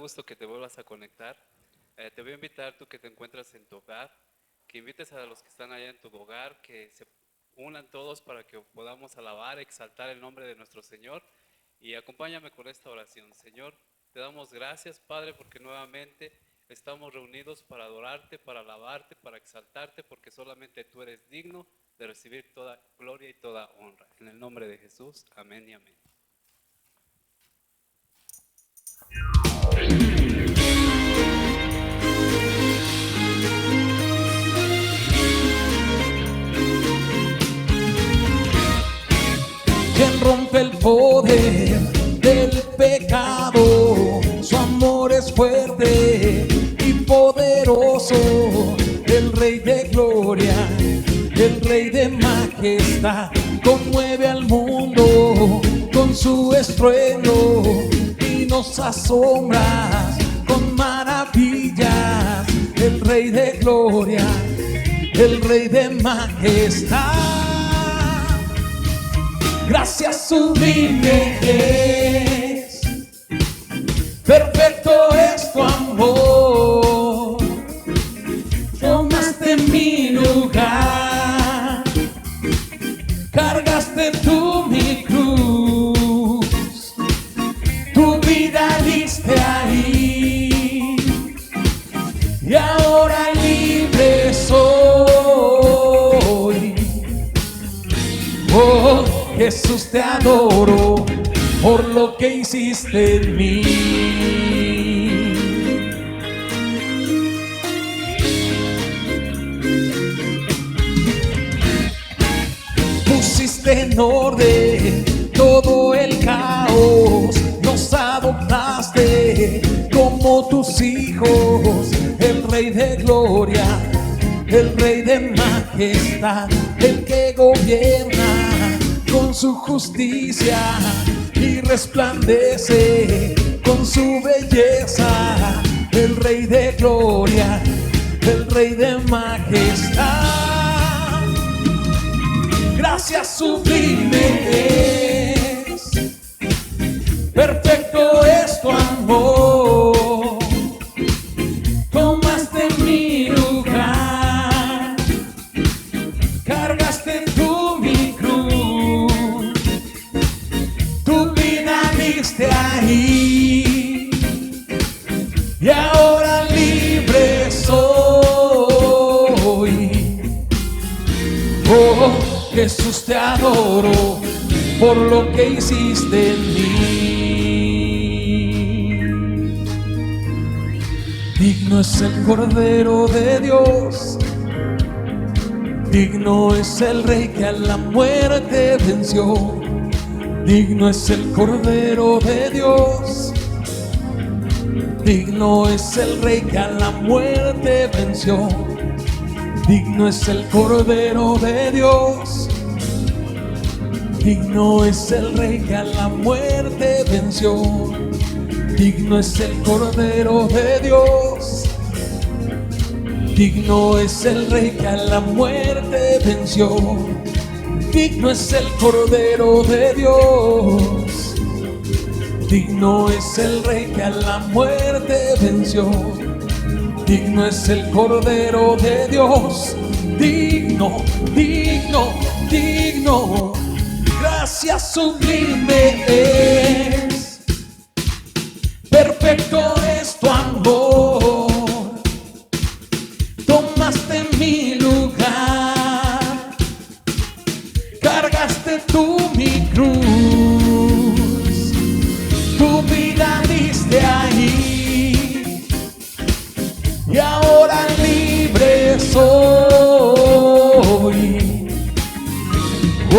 gusto que te vuelvas a conectar. Te voy a invitar, tú que te encuentras en tu hogar, que invites a los que están allá en tu hogar, que se unan todos para que podamos alabar, exaltar el nombre de nuestro Señor. Y acompáñame con esta oración. Señor, te damos gracias, Padre, porque nuevamente estamos reunidos para adorarte, para alabarte, para exaltarte, porque solamente tú eres digno de recibir toda gloria y toda honra. En el nombre de Jesús, amén y amén. Quien rompe el poder del pecado, su amor es fuerte y poderoso. El Rey de gloria, el Rey de majestad, conmueve al mundo con su estruendo y nos asombra con maravillas. El Rey de gloria, el Rey de majestad. Gracias sublime es, perfecto es tu amor. Tomaste mi lugar, cargaste tú mi cruz, tu vida diste ahí, y ahora libre soy. Oh, Jesús, te adoro por lo que hiciste en mí. Pusiste en orden todo el caos, nos adoptaste como tus hijos. El Rey de gloria, el Rey de majestad, el que gobierna con su justicia y resplandece con su belleza. El Rey de gloria, el Rey de majestad. Gracias sublime es, perfecto es tu amor. Tomaste mi lugar, cargaste tú mi cruz, tu vida diste ahí, y ahora libre soy. Oh, Jesús, te adoro por lo que hiciste en mí. Digno es el Cordero de Dios, digno es el Rey que a la muerte venció. Digno es el Cordero de Dios, digno es el Rey que a la muerte venció. Digno es el Cordero de Dios, digno es el Rey que a la muerte venció. Digno es el Cordero de Dios, digno es el Rey que a la muerte venció. Digno es el Cordero de Dios, digno es el Rey que a la muerte venció. Digno es el Cordero de Dios, digno, digno, digno. Gracias sublime es, perfecto es tu amor. Tomaste mi lugar, cargaste tú mi cruz, tu vida diste ahí, y ahora libre soy.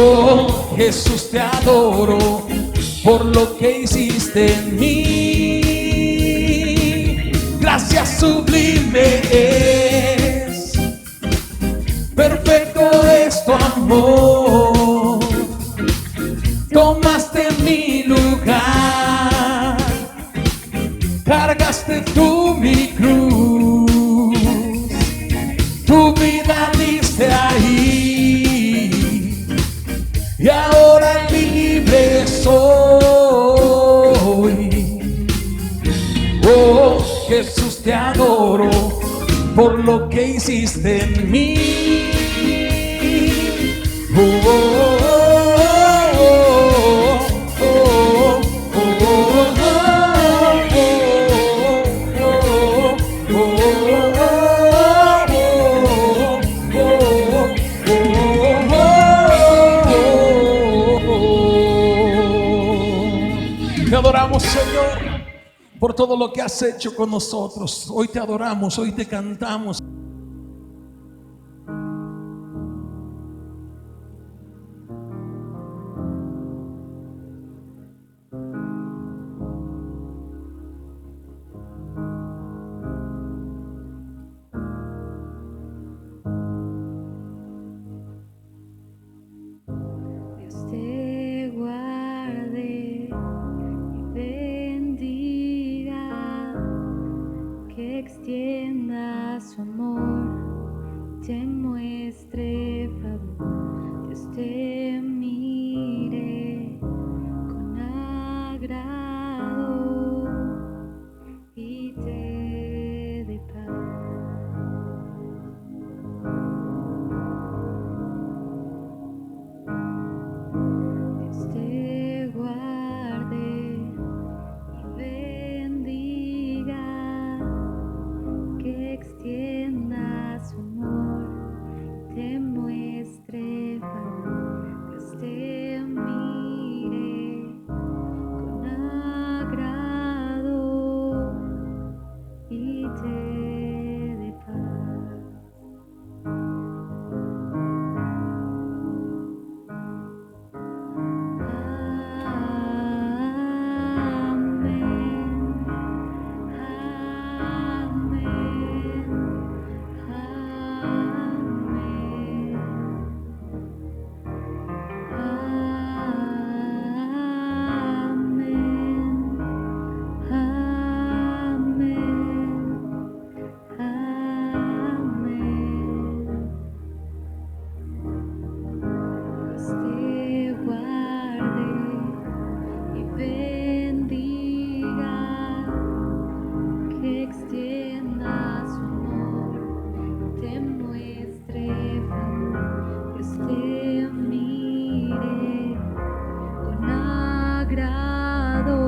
Oh, Jesús, te adoro por lo que hiciste en mí. Gracias sublime es, perfecto es tu amor. Tomaste mi lugar, cargaste tú mi cruz, tu vida diste ahí, y ahora libre soy. Oh, que hiciste en mí. Oh, oh, oh, oh, oh, Te adoramos, Señor, por todo lo que has hecho con nosotros. Hoy te adoramos, hoy te cantamos. Dios te guarde y bendiga, que extienda su amor, te muestre favor. Dios te mire con agrado y te dé paz. Dios te guarde y bendiga, que extienda su amor, te muestre favor. Dios te mire con agrado y te dé paz. Dios te guarde y bendiga, que extienda su amor, te muestre favor. Dios te mire con agrado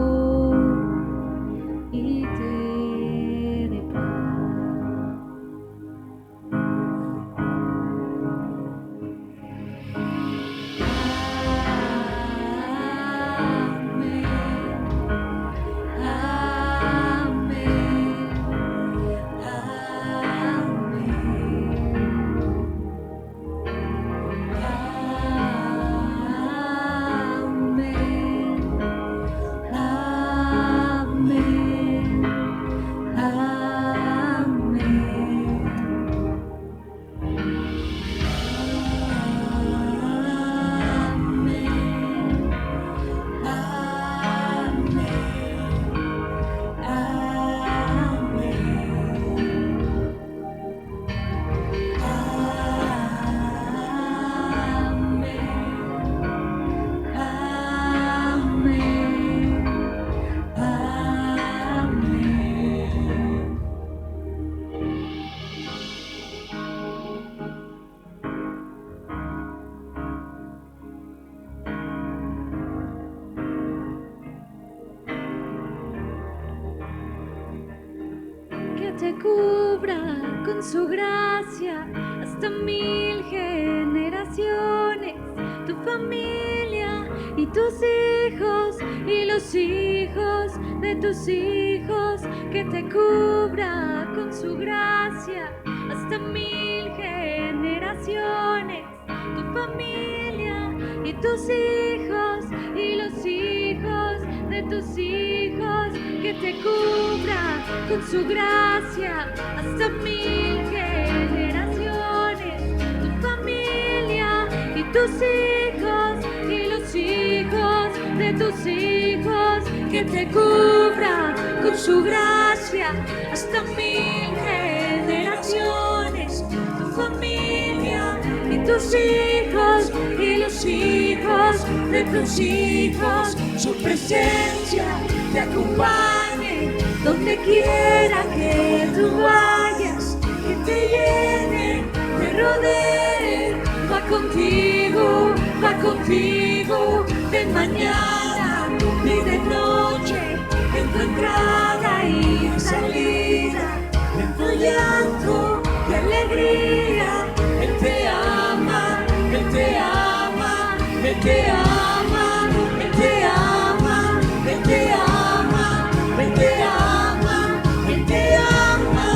y te dé paz. Que te cubra con su gracia hasta 1000 generaciones, tu familia y tus hijos y los hijos de tus hijos. Que te cubra con su gracia hasta 1000 generaciones, tu familia y tus hijos y los hijos de tus hijos. Que te cubra con su gracia hasta 1000 generaciones, tu familia y tus hijos y los hijos de tus hijos. Que te cubra con su gracia hasta 1000 generaciones, tu familia y tus hijos y los hijos de tus hijos. Su presencia te acompañe donde quiera que tú vayas, que te lleve rodee, va contigo, de mañana y de noche, en tu entrada y salida, en tu llanto y alegría. Él te ama, Él te ama, Él te ama, Él te ama, Él te ama, Él te ama, Él te ama,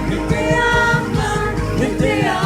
Él te ama, Él te ama.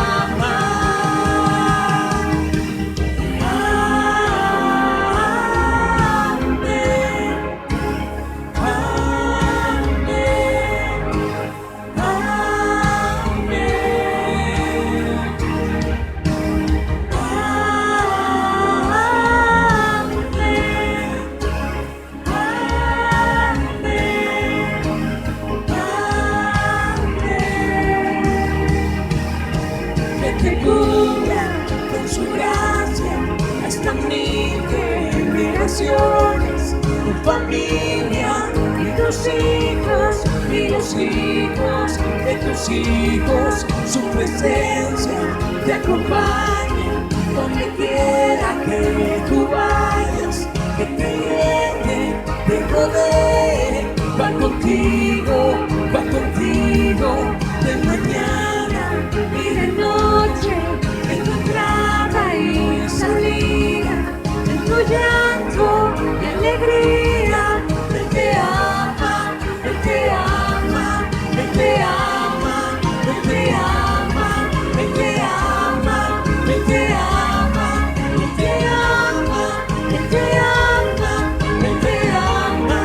Tu familia y tus hijos y los hijos de tus hijos, su presencia te acompañe donde quiera que tú vayas, que te llene, te rodee, va contigo de mañana y de noche, en tu entrada y salida, en tu llanto y alegría. Él te ama, Él te ama, Él te ama, Él te ama, Él te ama, Él te ama, Él te ama, Él te ama, Él te ama.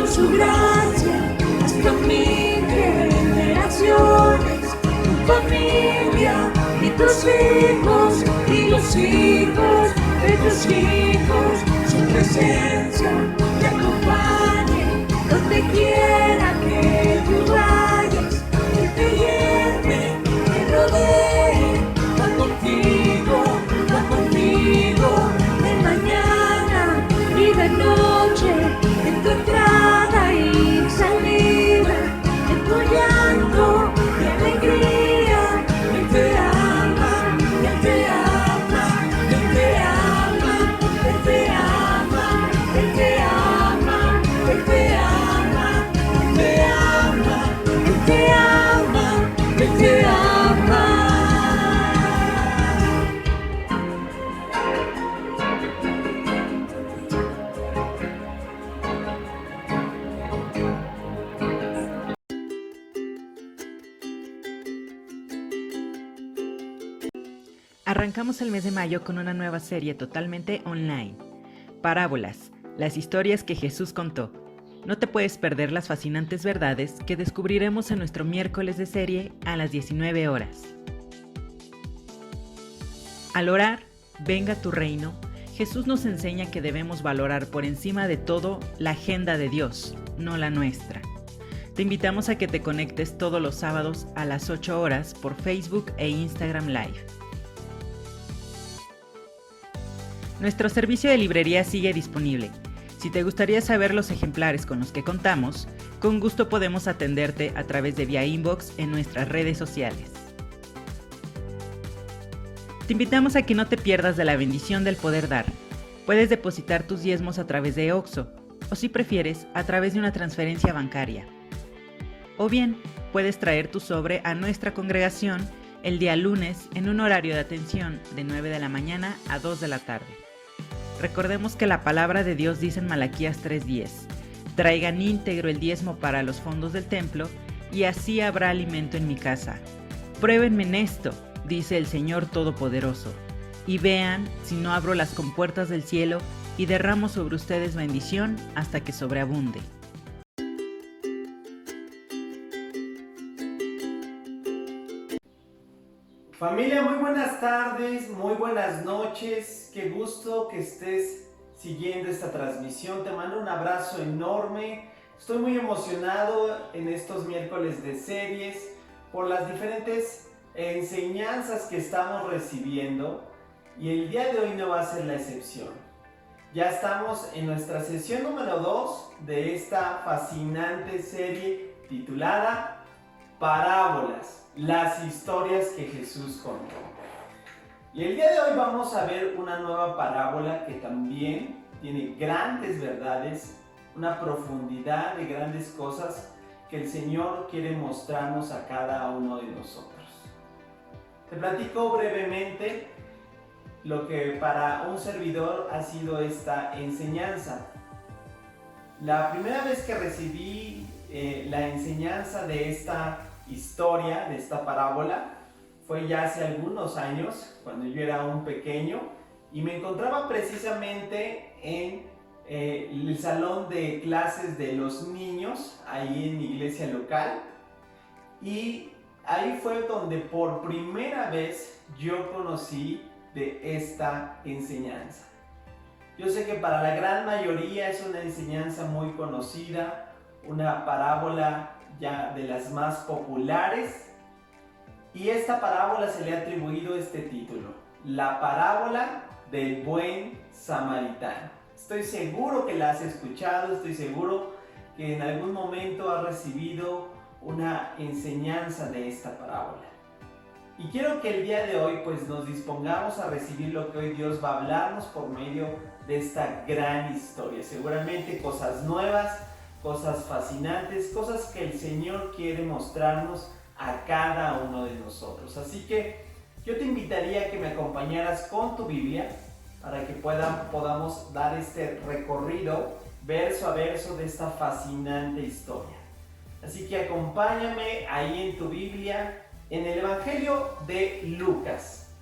Su gracia hasta 1000 generaciones, tu familia y tus hijos y los hijos de tus hijos, su presencia te acompañe donde quiera que tú vayas, que te llene, te rodee, va contigo de mañana y de noche, en tu entrada y salida, en tu llanto y alegría. Él te ama, Él te ama, Él te ama, Él te ama, Él te ama, Él te ama, Él te ama, Él te ama, Él te ama. Arrancamos el mes de mayo con una nueva serie totalmente online. Parábolas, las historias que Jesús contó. No te puedes perder las fascinantes verdades que descubriremos en nuestro miércoles de serie a las 19 horas. Al orar, venga tu reino, Jesús nos enseña que debemos valorar por encima de todo la agenda de Dios, no la nuestra. Te invitamos a que te conectes todos los sábados a las 8 horas por Facebook e Instagram Live. Nuestro servicio de librería sigue disponible. Si te gustaría saber los ejemplares con los que contamos, con gusto podemos atenderte a través de vía inbox en nuestras redes sociales. Te invitamos a que no te pierdas de la bendición del poder dar. Puedes depositar tus diezmos a través de OXXO, o si prefieres, a través de una transferencia bancaria. O bien, puedes traer tu sobre a nuestra congregación el día lunes en un horario de atención de 9 de la mañana a 2 de la tarde. Recordemos que la palabra de Dios dice en Malaquías 3:10, traigan íntegro el diezmo para los fondos del templo y así habrá alimento en mi casa. Pruébenme en esto dice el Señor Todopoderoso, y vean si no abro las compuertas del cielo y derramo sobre ustedes bendición hasta que sobreabunde. Familia, muy buenas tardes, muy buenas noches, qué gusto que estés siguiendo esta transmisión, te mando un abrazo enorme, estoy muy emocionado en estos miércoles de series por las diferentes enseñanzas que estamos recibiendo y el día de hoy no va a ser la excepción. Ya estamos en nuestra sesión número 2 de esta fascinante serie titulada Parábolas, las historias que Jesús contó. Y el día de hoy vamos a ver una nueva parábola que también tiene grandes verdades, una profundidad de grandes cosas que el Señor quiere mostrarnos a cada uno de nosotros. Te platico brevemente lo que para un servidor ha sido esta enseñanza. La primera vez que recibí la enseñanza de esta historia, de esta parábola, fue ya hace algunos años, cuando yo era un pequeño, y me encontraba precisamente en el salón de clases de los niños, ahí en mi iglesia local, y ahí fue donde por primera vez yo conocí de esta enseñanza. Yo sé que para la gran mayoría es una enseñanza muy conocida, una parábola ya de las más populares, y esta parábola se le ha atribuido este título, la parábola del buen samaritano. Estoy seguro que la has escuchado, estoy seguro que en algún momento has recibido una enseñanza de esta parábola. Y quiero que el día de hoy pues nos dispongamos a recibir lo que hoy Dios va a hablarnos por medio de esta gran historia. Seguramente cosas nuevas, cosas fascinantes, cosas que el Señor quiere mostrarnos a cada uno de nosotros. Así que yo te invitaría a que me acompañaras con tu Biblia para que podamos dar este recorrido verso a verso de esta fascinante historia. Así que acompáñame ahí en tu Biblia, en el Evangelio de Lucas.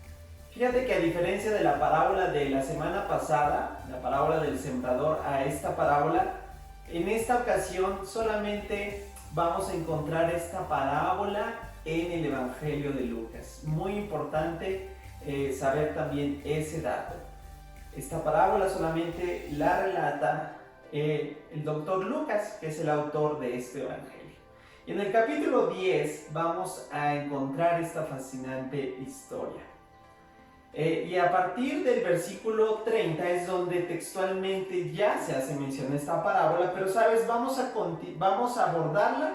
Fíjate que a diferencia de la parábola de la semana pasada, la parábola del sembrador, a esta parábola, en esta ocasión solamente vamos a encontrar esta parábola en el Evangelio de Lucas. Muy importante saber también ese dato. Esta parábola solamente la relata el doctor Lucas, que es el autor de este Evangelio. Y en el capítulo 10 vamos a encontrar esta fascinante historia. Y a partir del versículo 30 es donde textualmente ya se hace mención a esta parábola, pero sabes, vamos a abordarla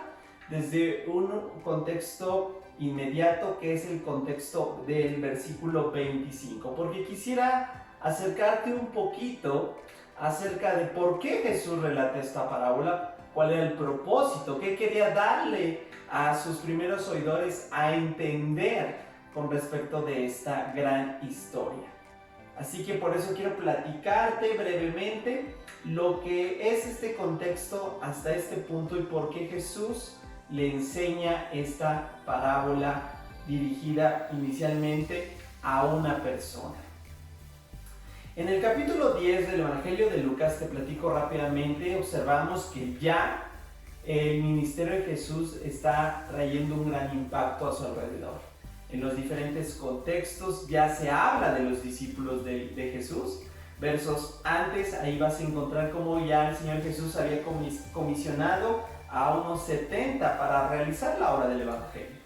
desde un contexto inmediato, que es el contexto del versículo 25, porque quisiera acercarte un poquito acerca de por qué Jesús relata esta parábola, cuál era el propósito, qué quería darle a sus primeros oidores a entender con respecto de esta gran historia. Así que por eso quiero platicarte brevemente lo que es este contexto hasta este punto y por qué Jesús le enseña esta parábola dirigida inicialmente a una persona. En el capítulo 10 del Evangelio de Lucas, te platico rápidamente, observamos que ya el ministerio de Jesús está trayendo un gran impacto a su alrededor. En los diferentes contextos ya se habla de los discípulos de Jesús. Versos antes, ahí vas a encontrar cómo ya el Señor Jesús había comisionado a unos 70 para realizar la obra del Evangelio.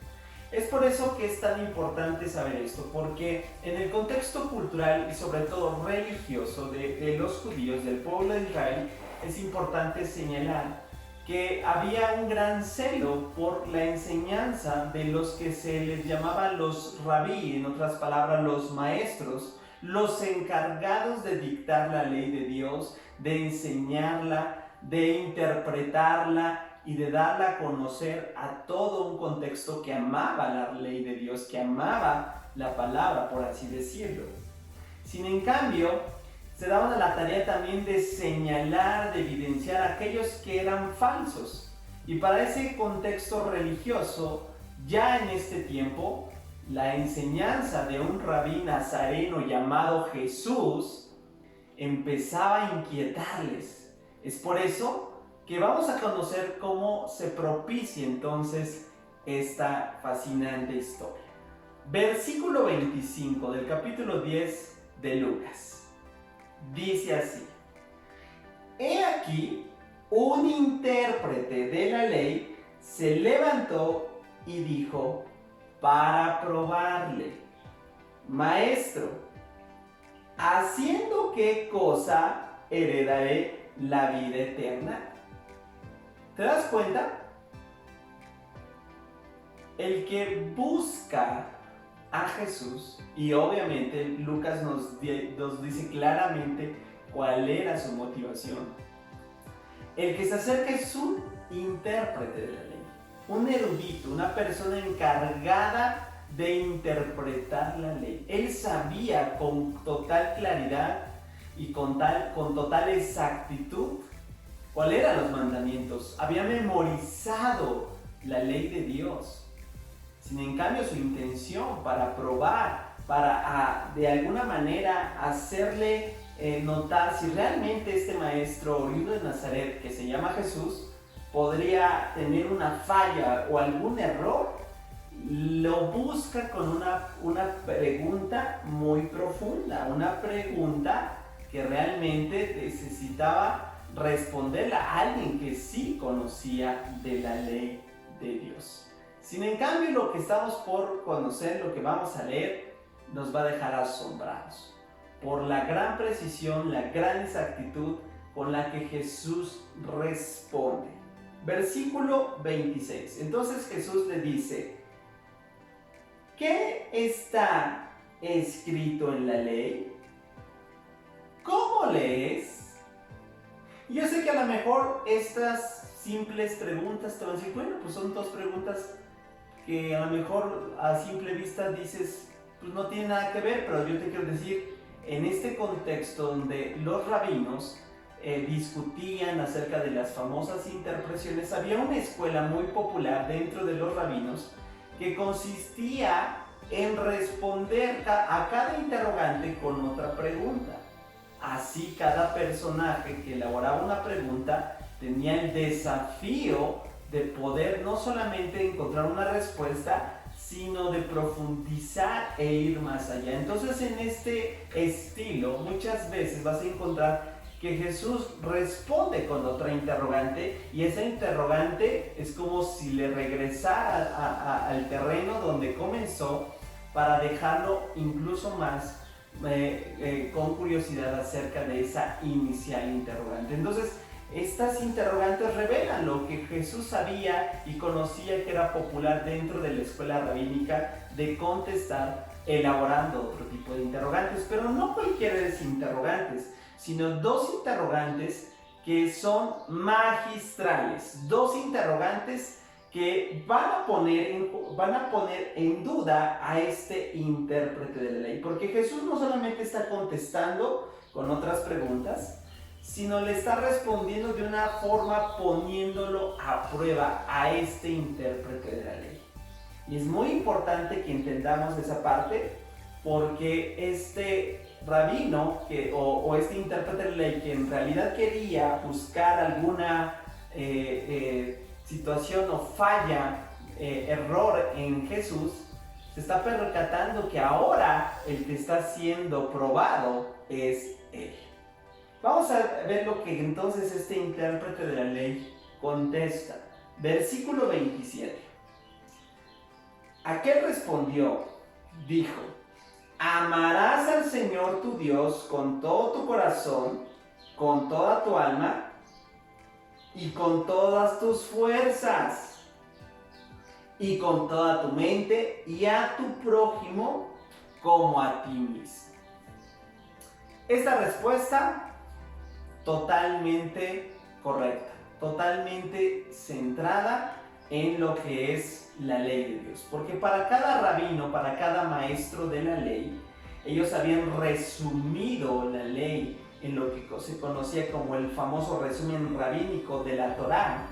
Es por eso que es tan importante saber esto, porque en el contexto cultural y sobre todo religioso de los judíos, del pueblo de Israel, es importante señalar que había un gran celo por la enseñanza de los que se les llamaba los rabí, en otras palabras los maestros, los encargados de dictar la ley de Dios, de enseñarla, de interpretarla y de darla a conocer a todo un contexto que amaba la ley de Dios, que amaba la palabra, por así decirlo. Sin en cambio, se daban a la tarea también de señalar, de evidenciar a aquellos que eran falsos. Y para ese contexto religioso, ya en este tiempo, la enseñanza de un rabí nazareno llamado Jesús empezaba a inquietarles. Es por eso que vamos a conocer cómo se propicia entonces esta fascinante historia. Versículo 25 del capítulo 10 de Lucas. Dice así: He aquí, un intérprete de la ley se levantó y dijo para probarle: Maestro, ¿haciendo qué cosa heredaré la vida eterna? ¿Te das cuenta? El que busca a Jesús, y obviamente Lucas nos dice claramente cuál era su motivación. El que se acerca es un intérprete de la ley, un erudito, una persona encargada de interpretar la ley. Él sabía con total claridad y con total exactitud cuáles eran los mandamientos. Había memorizado la ley de Dios. Sin en cambio, su intención para probar, para de alguna manera hacerle notar si realmente este maestro oriundo de Nazaret, que se llama Jesús, podría tener una falla o algún error, lo busca con una pregunta muy profunda, una pregunta que realmente necesitaba responderla a alguien que sí conocía de la ley de Dios. Sin en cambio, lo que estamos por conocer, lo que vamos a leer, nos va a dejar asombrados por la gran precisión, la gran exactitud con la que Jesús responde. Versículo 26. Entonces Jesús le dice: ¿qué está escrito en la ley? ¿Cómo lees? Yo sé que a lo mejor estas simples preguntas te van a decir, bueno, pues son dos preguntas que a lo mejor a simple vista dices, pues no tiene nada que ver, pero yo te quiero decir, en este contexto donde los rabinos discutían acerca de las famosas interpretaciones, había una escuela muy popular dentro de los rabinos que consistía en responder a cada interrogante con otra pregunta. Así cada personaje que elaboraba una pregunta tenía el desafío de poder no solamente encontrar una respuesta, sino de profundizar e ir más allá. Entonces, en este estilo, muchas veces vas a encontrar que Jesús responde con otra interrogante, y esa interrogante es como si le regresara al terreno donde comenzó, para dejarlo incluso más con curiosidad acerca de esa inicial interrogante. Entonces, estas interrogantes revelan lo que Jesús sabía y conocía que era popular dentro de la escuela rabínica de contestar elaborando otro tipo de interrogantes, pero no cualquiera de los interrogantes, sino dos interrogantes que son magistrales, dos interrogantes que van a poner en duda a este intérprete de la ley, porque Jesús no solamente está contestando con otras preguntas, sino le está respondiendo de una forma poniéndolo a prueba a este intérprete de la ley. Y es muy importante que entendamos esa parte, porque este rabino o este intérprete de la ley, que en realidad quería buscar alguna situación o falla, error en Jesús, se está percatando que ahora el que está siendo probado es él. Vamos a ver lo que entonces este intérprete de la ley contesta. Versículo 27. Aquel respondió, dijo: amarás al Señor tu Dios con todo tu corazón, con toda tu alma y con todas tus fuerzas y con toda tu mente, y a tu prójimo como a ti mismo. Esta respuesta totalmente correcta, totalmente centrada en lo que es la ley de Dios. Porque para cada rabino, para cada maestro de la ley, ellos habían resumido la ley en lo que se conocía como el famoso resumen rabínico de la Torá,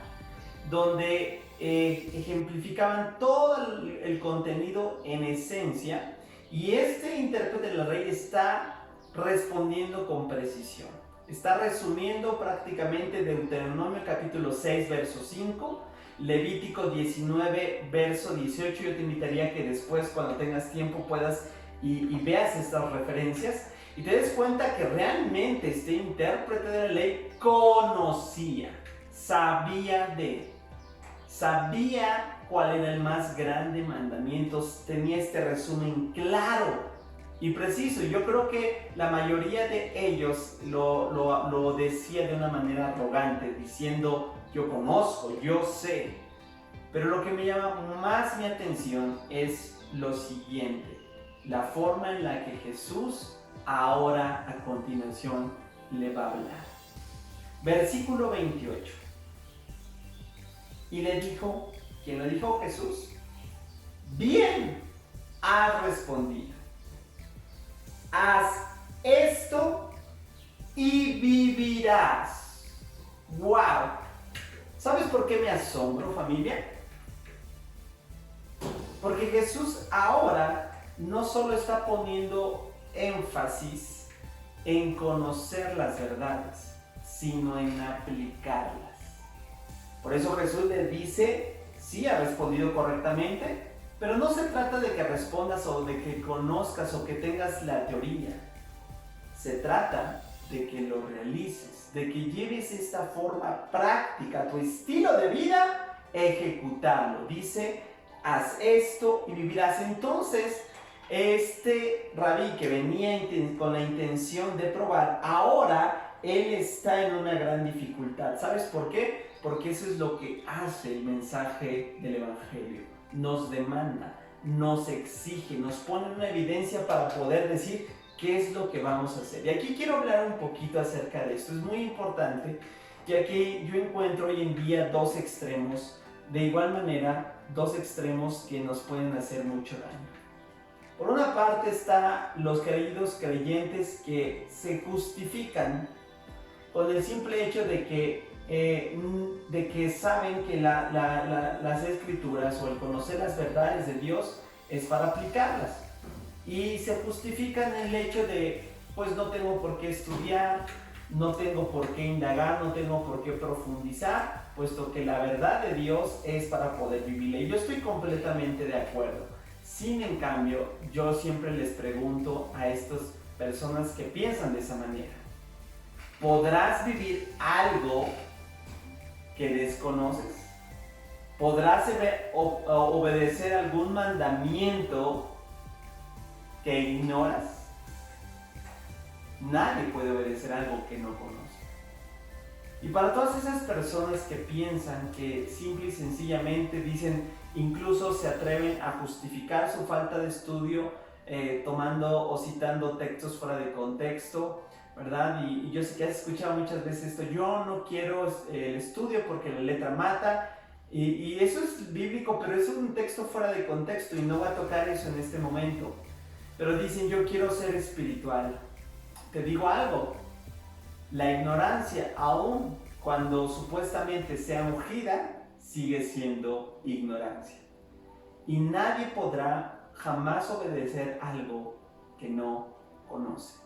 donde ejemplificaban todo el contenido en esencia, y este intérprete de la ley está respondiendo con precisión. Está resumiendo prácticamente Deuteronomio capítulo 6, verso 5, Levítico 19, verso 18. Yo te invitaría a que después, cuando tengas tiempo, puedas y veas estas referencias y te des cuenta que realmente este intérprete de la ley conocía, sabía cuál era el más grande mandamiento, tenía este resumen claro y preciso. Yo creo que la mayoría de ellos lo decía de una manera arrogante, diciendo: yo conozco, yo sé. Pero lo que me llama más mi atención es lo siguiente: la forma en la que Jesús ahora a continuación le va a hablar. Versículo 28. Y le dijo, ¿quién lo dijo? Jesús. Bien has respondido. Haz esto y vivirás. ¡Wow! ¿Sabes por qué me asombro, familia? Porque Jesús ahora no solo está poniendo énfasis en conocer las verdades, sino en aplicarlas. Por eso Jesús le dice: sí, ha respondido correctamente, pero no se trata de que respondas o de que conozcas o que tengas la teoría. Se trata de que lo realices, de que lleves esta forma práctica, tu estilo de vida, ejecutarlo. Dice: haz esto y vivirás. Entonces, este rabí que venía con la intención de probar, ahora él está en una gran dificultad. ¿Sabes por qué? Porque eso es lo que hace el mensaje del Evangelio. Nos demanda, nos exige, nos pone una evidencia para poder decir qué es lo que vamos a hacer. Y aquí quiero hablar un poquito acerca de esto. Es muy importante, ya que yo encuentro hoy en día dos extremos, de igual manera, dos extremos que nos pueden hacer mucho daño. Por una parte está los creídos creyentes que se justifican con el simple hecho de que saben que las escrituras o el conocer las verdades de Dios es para aplicarlas. Y se justifican en el hecho de: pues no tengo por qué estudiar, no tengo por qué indagar, no tengo por qué profundizar, puesto que la verdad de Dios es para poder vivirla. Y yo estoy completamente de acuerdo. Sin en cambio, yo siempre les pregunto a estas personas que piensan de esa manera: ¿podrás vivir algo que desconoces? ¿Podrás obedecer algún mandamiento que ignoras? Nadie puede obedecer algo que no conoce. Y para todas esas personas que piensan que simple y sencillamente dicen, incluso se atreven a justificar su falta de estudio tomando o citando textos fuera de contexto, ¿verdad? Y yo sé que has escuchado muchas veces esto: yo no quiero el estudio porque la letra mata. Y eso es bíblico, pero eso es un texto fuera de contexto y no va a tocar eso en este momento. Pero dicen: yo quiero ser espiritual. Te digo algo: la ignorancia, aun cuando supuestamente sea ungida, sigue siendo ignorancia. Y nadie podrá jamás obedecer algo que no conoce.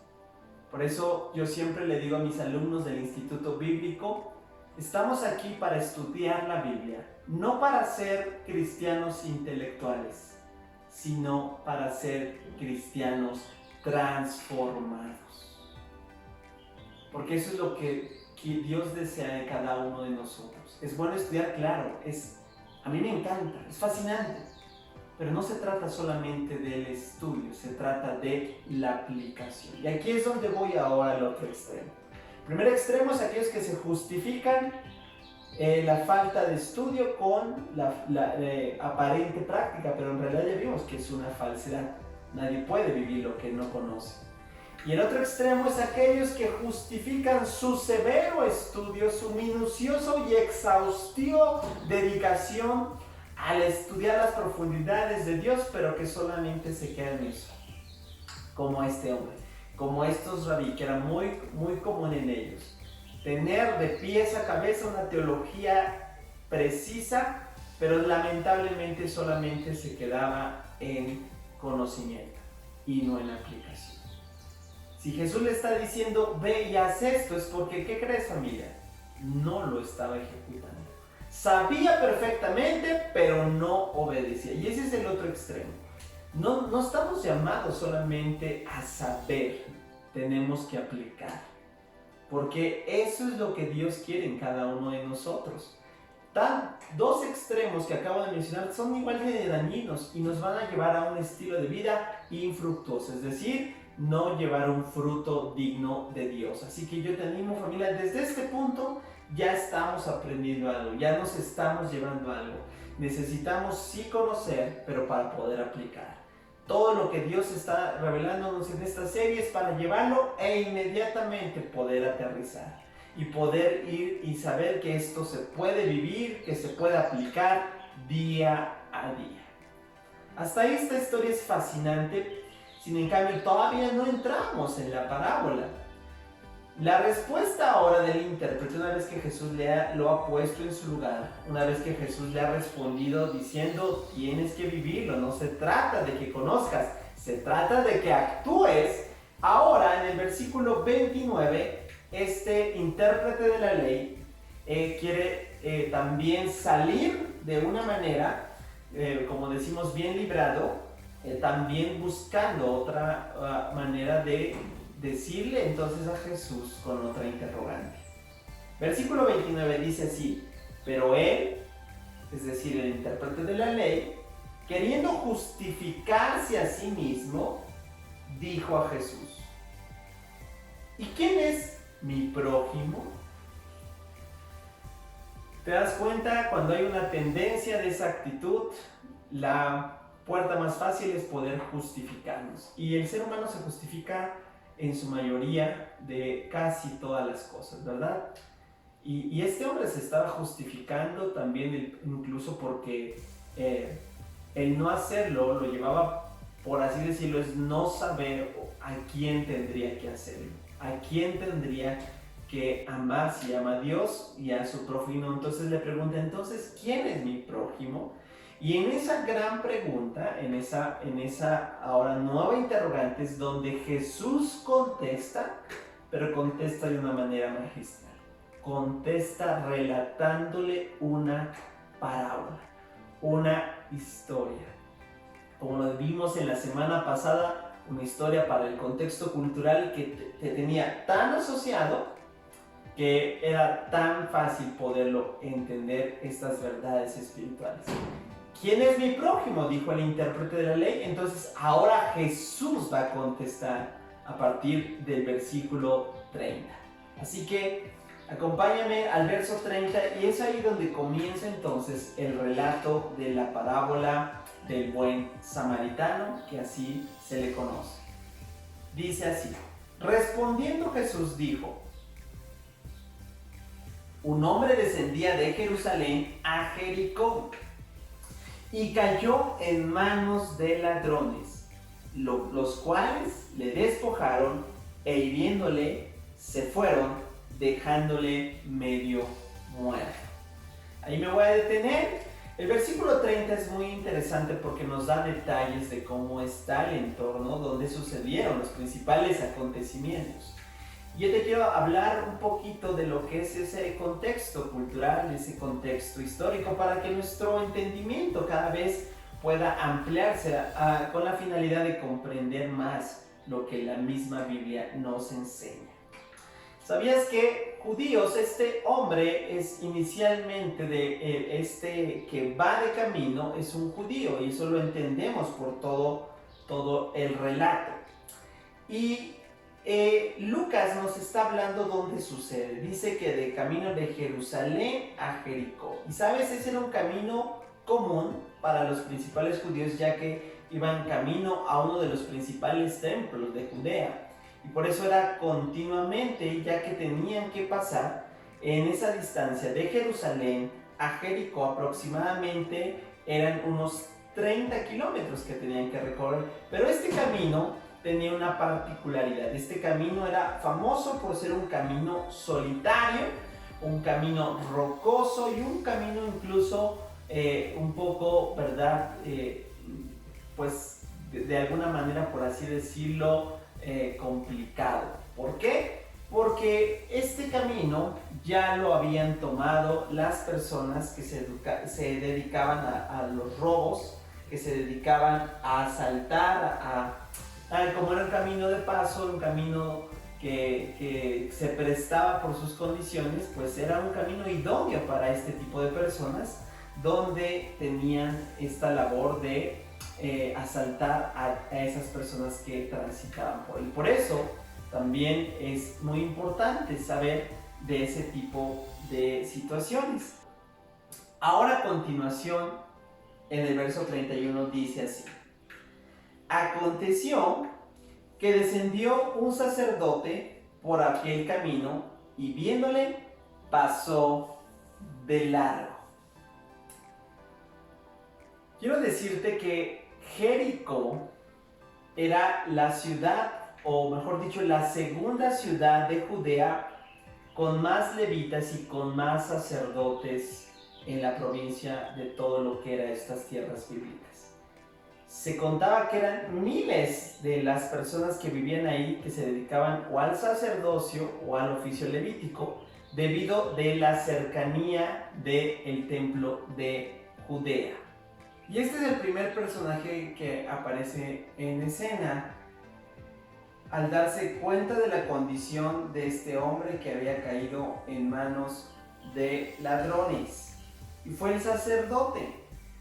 Por eso yo siempre le digo a mis alumnos del Instituto Bíblico: estamos aquí para estudiar la Biblia, no para ser cristianos intelectuales, sino para ser cristianos transformados. Porque eso es lo que Dios desea de cada uno de nosotros. Es bueno estudiar, claro, a mí me encanta, es fascinante, pero no se trata solamente del estudio, se trata de la aplicación. Y aquí es donde voy ahora al otro extremo. El primer extremo es aquellos que se justifican la falta de estudio con la aparente práctica, pero en realidad ya vimos que es una falsedad. Nadie puede vivir lo que no conoce. Y el otro extremo es aquellos que justifican su severo estudio, su minucioso y exhaustivo dedicación al estudiar las profundidades de Dios, pero que solamente se quedan en eso. Como este hombre, como estos rabí, que era muy, muy común en ellos. Tener de pies a cabeza una teología precisa, pero lamentablemente solamente se quedaba en conocimiento y no en aplicación. Si Jesús le está diciendo, ve y haz esto, es porque, ¿qué crees, familia? No lo estaba ejecutando. Sabía perfectamente, pero no obedecía. Y ese es el otro extremo. No estamos llamados solamente a saber, tenemos que aplicar. Porque eso es lo que Dios quiere en cada uno de nosotros. Dos extremos que acabo de mencionar son igual de dañinos y nos van a llevar a un estilo de vida infructuoso, es decir, no llevar un fruto digno de Dios. Así que yo te animo, familia, desde este punto ya estamos aprendiendo algo, ya nos estamos llevando algo. Necesitamos sí conocer, pero para poder aplicar. Todo lo que Dios está revelándonos en esta serie es para llevarlo e inmediatamente poder aterrizar y poder ir y saber que esto se puede vivir, que se puede aplicar día a día. Hasta ahí esta historia es fascinante, sin en cambio todavía no entramos en la parábola. La respuesta ahora del intérprete, una vez que Jesús lo ha puesto en su lugar, una vez que Jesús le ha respondido diciendo, tienes que vivirlo, no se trata de que conozcas, se trata de que actúes. Ahora en el versículo 29, este intérprete de la ley quiere también salir de una manera, como decimos, bien librado, también buscando otra manera de decirle entonces a Jesús con otra interrogante. Versículo 29 dice así: pero él, es decir, el intérprete de la ley, queriendo justificarse a sí mismo, dijo a Jesús: ¿y quién es mi prójimo? ¿Te das cuenta? Cuando hay una tendencia de esa actitud, la puerta más fácil es poder justificarnos. Y el ser humano se justifica en su mayoría de casi todas las cosas, ¿verdad? Y este hombre se estaba justificando también incluso porque el no hacerlo lo llevaba, por así decirlo, es no saber a quién tendría que hacerlo, a quién tendría que amar si ama a Dios y a su prójimo. Entonces le pregunta, entonces, ¿quién es mi prójimo? Y en esa gran pregunta, en esa ahora nueva interrogante es donde Jesús contesta, pero contesta de una manera magistral. Contesta relatándole una parábola, una historia. Como lo vimos en la semana pasada, una historia para el contexto cultural que te tenía tan asociado que era tan fácil poderlo entender, estas verdades espirituales. ¿Quién es mi prójimo?, dijo el intérprete de la ley. Entonces ahora Jesús va a contestar a partir del versículo 30. Así que acompáñame al verso 30 y es ahí donde comienza entonces el relato de la parábola del buen samaritano, que así se le conoce. Dice así: respondiendo Jesús dijo: un hombre descendía de Jerusalén a Jericó y cayó en manos de ladrones, los cuales le despojaron e hiriéndole se fueron, dejándole medio muerto. Ahí me voy a detener. El versículo 30 es muy interesante porque nos da detalles de cómo está el entorno donde sucedieron los principales acontecimientos. Yo te quiero hablar un poquito de lo que es ese contexto cultural, ese contexto histórico, para que nuestro entendimiento cada vez pueda ampliarse con la finalidad de comprender más lo que la misma Biblia nos enseña. ¿Sabías que judíos, este hombre es inicialmente que va de camino, es un judío, y eso lo entendemos por todo el relato? Y Lucas nos está hablando dónde sucede. Dice que de camino de Jerusalén a Jericó. Y sabes, ese era un camino común para los principales judíos, ya que iban camino a uno de los principales templos de Judea. Y por eso era continuamente, ya que tenían que pasar en esa distancia de Jerusalén a Jericó. Aproximadamente eran unos 30 kilómetros que tenían que recorrer. Pero este camino tenía una particularidad. Este camino era famoso por ser un camino solitario, un camino rocoso y un camino incluso un poco, ¿verdad? Pues de alguna manera, por así decirlo, complicado. ¿Por qué? Porque este camino ya lo habían tomado las personas que se dedicaban a los robos, que se dedicaban a asaltar, como era un camino de paso, un camino que se prestaba por sus condiciones, pues era un camino idóneo para este tipo de personas, donde tenían esta labor de asaltar a esas personas que transitaban por él. Por eso también es muy importante saber de ese tipo de situaciones. Ahora, a continuación, en el verso 31 dice así: aconteció que descendió un sacerdote por aquel camino y viéndole pasó de largo. Quiero decirte que Jericó era la ciudad, o mejor dicho, la segunda ciudad de Judea con más levitas y con más sacerdotes en la provincia de todo lo que era estas tierras bíblicas. Se contaba que eran miles de las personas que vivían ahí, que se dedicaban o al sacerdocio o al oficio levítico, debido de la cercanía del templo de Judea. Y este es el primer personaje que aparece en escena al darse cuenta de la condición de este hombre que había caído en manos de ladrones. Y fue el sacerdote,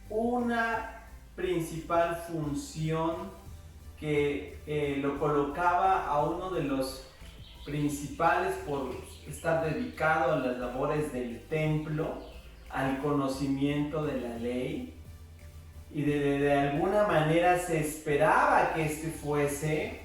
una principal función que lo colocaba a uno de los principales por estar dedicado a las labores del templo, al conocimiento de la ley, y de alguna manera se esperaba que este fuese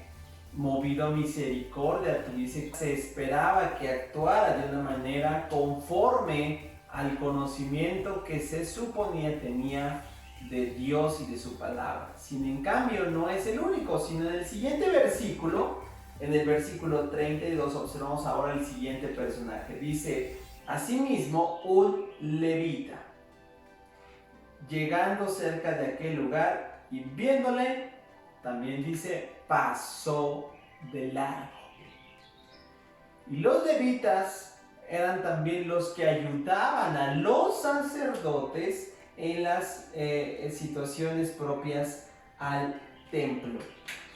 movido a misericordia, se esperaba que actuara de una manera conforme al conocimiento que se suponía tenía de Dios y de su palabra. Sin en cambio, no es el único, sino en el siguiente versículo, en el versículo 32, observamos ahora el siguiente personaje. Dice: asimismo, un levita, llegando cerca de aquel lugar y viéndole, también dice, pasó de largo. Y los levitas eran también los que ayudaban a los sacerdotes en las situaciones propias al templo,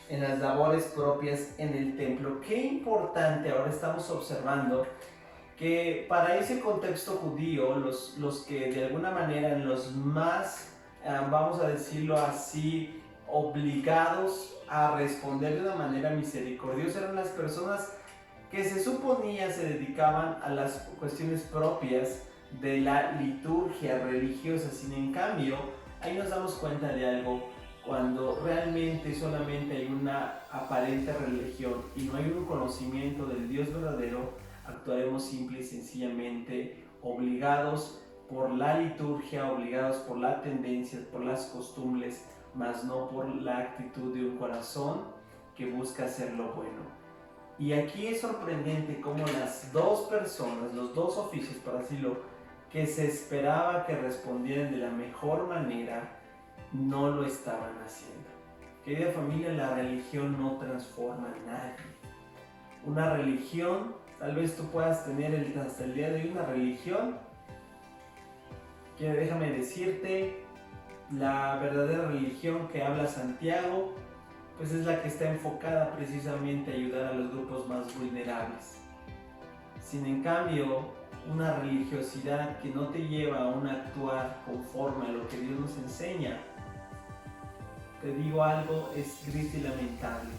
en las labores propias en el templo. Qué importante, ahora estamos observando que para ese contexto judío, los que de alguna manera eran los más, vamos a decirlo así, obligados a responder de una manera misericordiosa, eran las personas que se suponía se dedicaban a las cuestiones propias de la liturgia religiosa. Sin en cambio, ahí nos damos cuenta de algo: cuando realmente solamente hay una aparente religión y no hay un conocimiento del Dios verdadero, actuaremos simple y sencillamente obligados por la liturgia, obligados por la tendencia, por las costumbres, mas no por la actitud de un corazón que busca hacer lo bueno. Y aquí es sorprendente cómo las dos personas, los dos oficios, para decirlo, que se esperaba que respondieran de la mejor manera, no lo estaban haciendo. Querida familia, la religión no transforma a nadie. Una religión, tal vez tú puedas tener hasta el día de hoy una religión, que déjame decirte, la verdadera religión que habla Santiago, pues es la que está enfocada precisamente a ayudar a los grupos más vulnerables. Sin en cambio, una religiosidad que no te lleva a un actuar conforme a lo que Dios nos enseña, te digo algo, es triste y lamentable.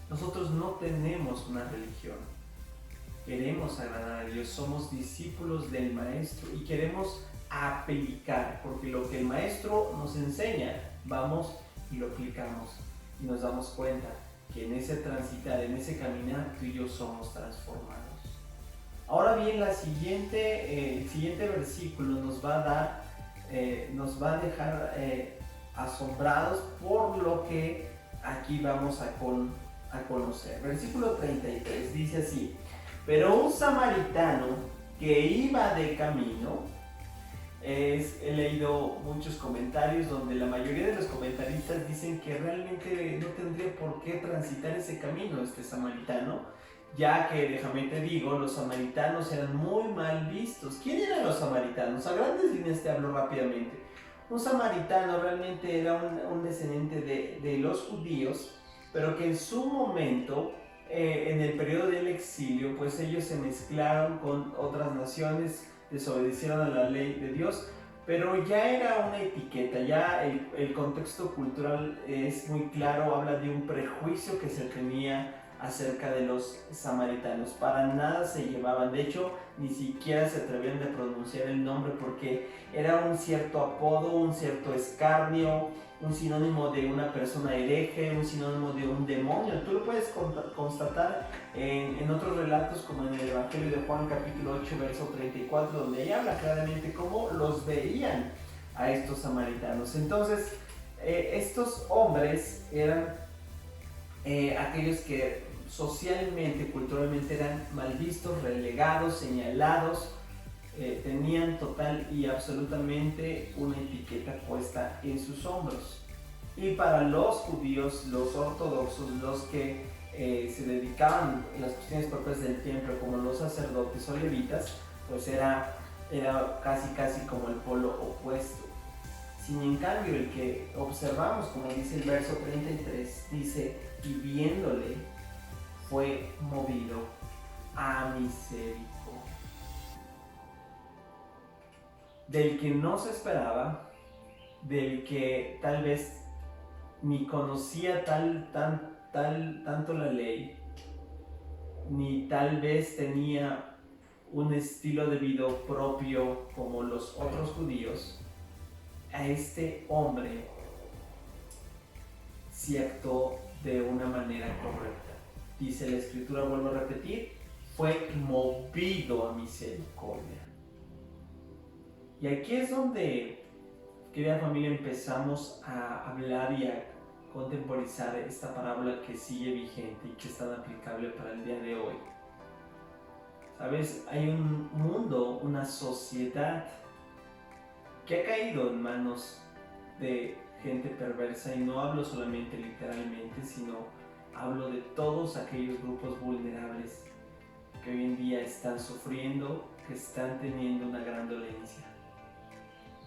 Nosotros no tenemos una religión. Queremos agradar a Dios, somos discípulos del Maestro y queremos aplicar, porque lo que el Maestro nos enseña, vamos y lo aplicamos. Y nos damos cuenta que en ese transitar, en ese caminar, tú y yo somos transformados. Ahora bien, el siguiente versículo nos va a dejar asombrados por lo que aquí vamos a conocer. Versículo 33 dice así: pero un samaritano que iba de camino He leído muchos comentarios donde la mayoría de los comentaristas dicen que realmente no tendría por qué transitar ese camino este samaritano, ya que, déjame te digo, los samaritanos eran muy mal vistos. ¿Quién eran los samaritanos? A grandes líneas te hablo rápidamente. Un samaritano realmente era un descendiente de los judíos, pero que en su momento, en el periodo del exilio, pues ellos se mezclaron con otras naciones, desobedecieron a la ley de Dios, pero ya era una etiqueta, ya el contexto cultural es muy claro, habla de un prejuicio que se tenía acerca de los samaritanos. Para nada se llevaban, de hecho ni siquiera se atrevían a pronunciar el nombre porque era un cierto apodo, un cierto escarnio, un sinónimo de una persona hereje, un sinónimo de un demonio. Tú lo puedes constatar en otros relatos, como en el Evangelio de Juan capítulo 8 verso 34, donde ahí habla claramente cómo los veían a estos samaritanos. Entonces estos hombres eran aquellos que socialmente, culturalmente eran mal vistos, relegados, señalados, tenían total y absolutamente una etiqueta puesta en sus hombros. Y para los judíos, los ortodoxos, los que se dedicaban a las cuestiones propias del templo, como los sacerdotes o levitas, pues era casi como el polo opuesto. Sin en cambio, el que observamos, como dice el verso 33, dice, y viéndole, fue movido a misericordia. Del que no se esperaba, del que tal vez ni conocía tanto la ley, ni tal vez tenía un estilo de vida propio como los otros judíos, a este hombre sí actuó de una manera correcta. Dice la escritura, vuelvo a repetir, fue movido a misericordia. Y aquí es donde, querida familia, empezamos a hablar y a contemporizar esta parábola que sigue vigente y que es tan aplicable para el día de hoy. ¿Sabes? Hay un mundo, una sociedad que ha caído en manos de gente perversa, y no hablo solamente literalmente, sino hablo de todos aquellos grupos vulnerables que hoy en día están sufriendo, que están teniendo una gran dolencia.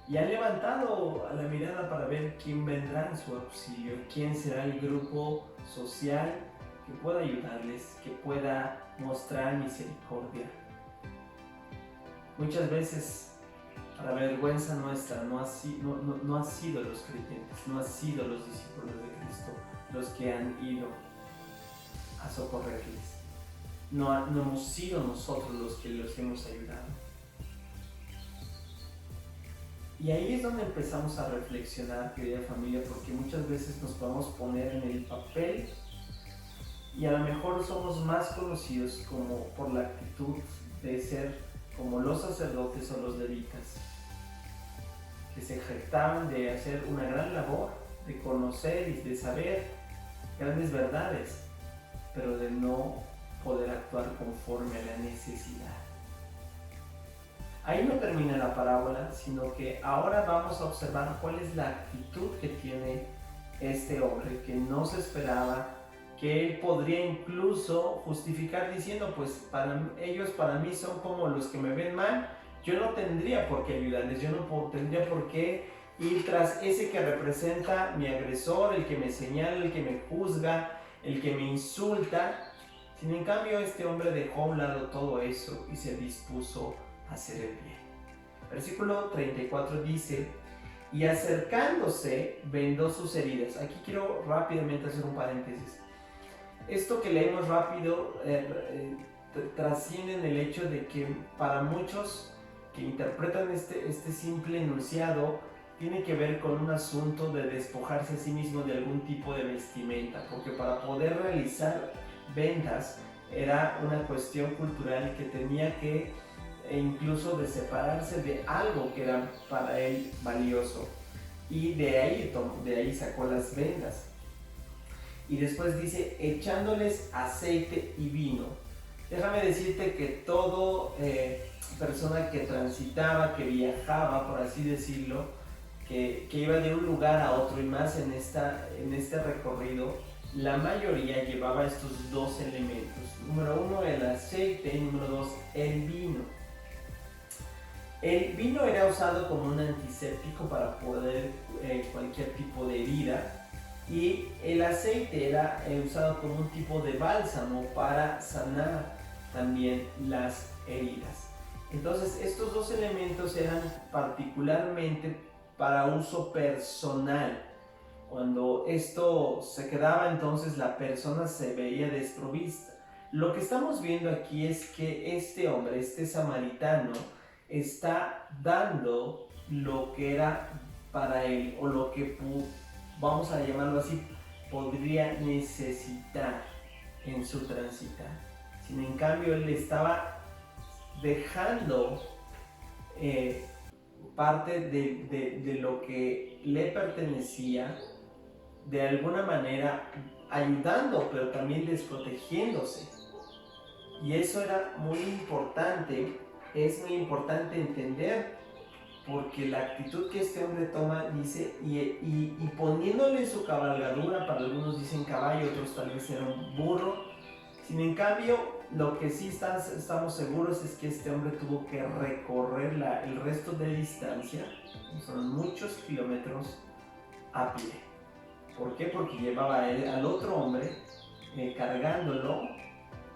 Y han levantado a la mirada para ver quién vendrá en su auxilio, quién será el grupo social que pueda ayudarles, que pueda mostrar misericordia. Muchas veces, para vergüenza nuestra, no han sido los creyentes, no han sido los discípulos de Cristo los que han ido a socorrerles. No hemos sido nosotros los que los hemos ayudado. Y ahí es donde empezamos a reflexionar, querida familia, porque muchas veces nos podemos poner en el papel y a lo mejor somos más conocidos como por la actitud de ser como los sacerdotes o los levitas, que se jactaban de hacer una gran labor, de conocer y de saber grandes verdades, pero de no poder actuar conforme a la necesidad. Ahí no termina la parábola, sino que ahora vamos a observar cuál es la actitud que tiene este hombre, que no se esperaba, que él podría incluso justificar diciendo, pues para mí son como los que me ven mal, yo no tendría por qué ayudarles, yo no tendría por qué ir tras ese que representa mi agresor, el que me señala, el que me juzga, el que me insulta. Sin en cambio, este hombre dejó a un lado todo eso y se dispuso a hacer el bien. Versículo 34 dice, y acercándose vendó sus heridas. Aquí quiero rápidamente hacer un paréntesis. Esto que leemos rápido trasciende en el hecho de que para muchos que interpretan este simple enunciado tiene que ver con un asunto de despojarse a sí mismo de algún tipo de vestimenta, porque para poder realizar ventas era una cuestión cultural que tenía que incluso de separarse de algo que era para él valioso, y de ahí sacó las vendas. Y después dice, echándoles aceite y vino. Déjame decirte que todo persona que transitaba, que viajaba, por así decirlo, que iba de un lugar a otro y más en este recorrido, la mayoría llevaba estos dos elementos. Número uno, el aceite, y número dos, el vino. El vino era usado como un antiséptico para poder cualquier tipo de herida, y el aceite era usado como un tipo de bálsamo para sanar también las heridas. Entonces estos dos elementos eran particularmente para uso personal. Cuando esto se quedaba, entonces la persona se veía desprovista. Lo que estamos viendo aquí es que este hombre, este samaritano, está dando lo que era para él, o lo que, vamos a llamarlo así, podría necesitar en su transitar. Sin en cambio, él estaba dejando parte de lo que le pertenecía, de alguna manera ayudando, pero también desprotegiéndose. Y eso era muy importante, es muy importante entender, porque la actitud que este hombre toma, dice, y poniéndole su cabalgadura, para algunos dicen caballo, otros tal vez era un burro. Sin en cambio, lo que sí estamos seguros es que este hombre tuvo que recorrer el resto de distancia, son muchos kilómetros, a pie. ¿Por qué? Porque llevaba al otro hombre cargándolo,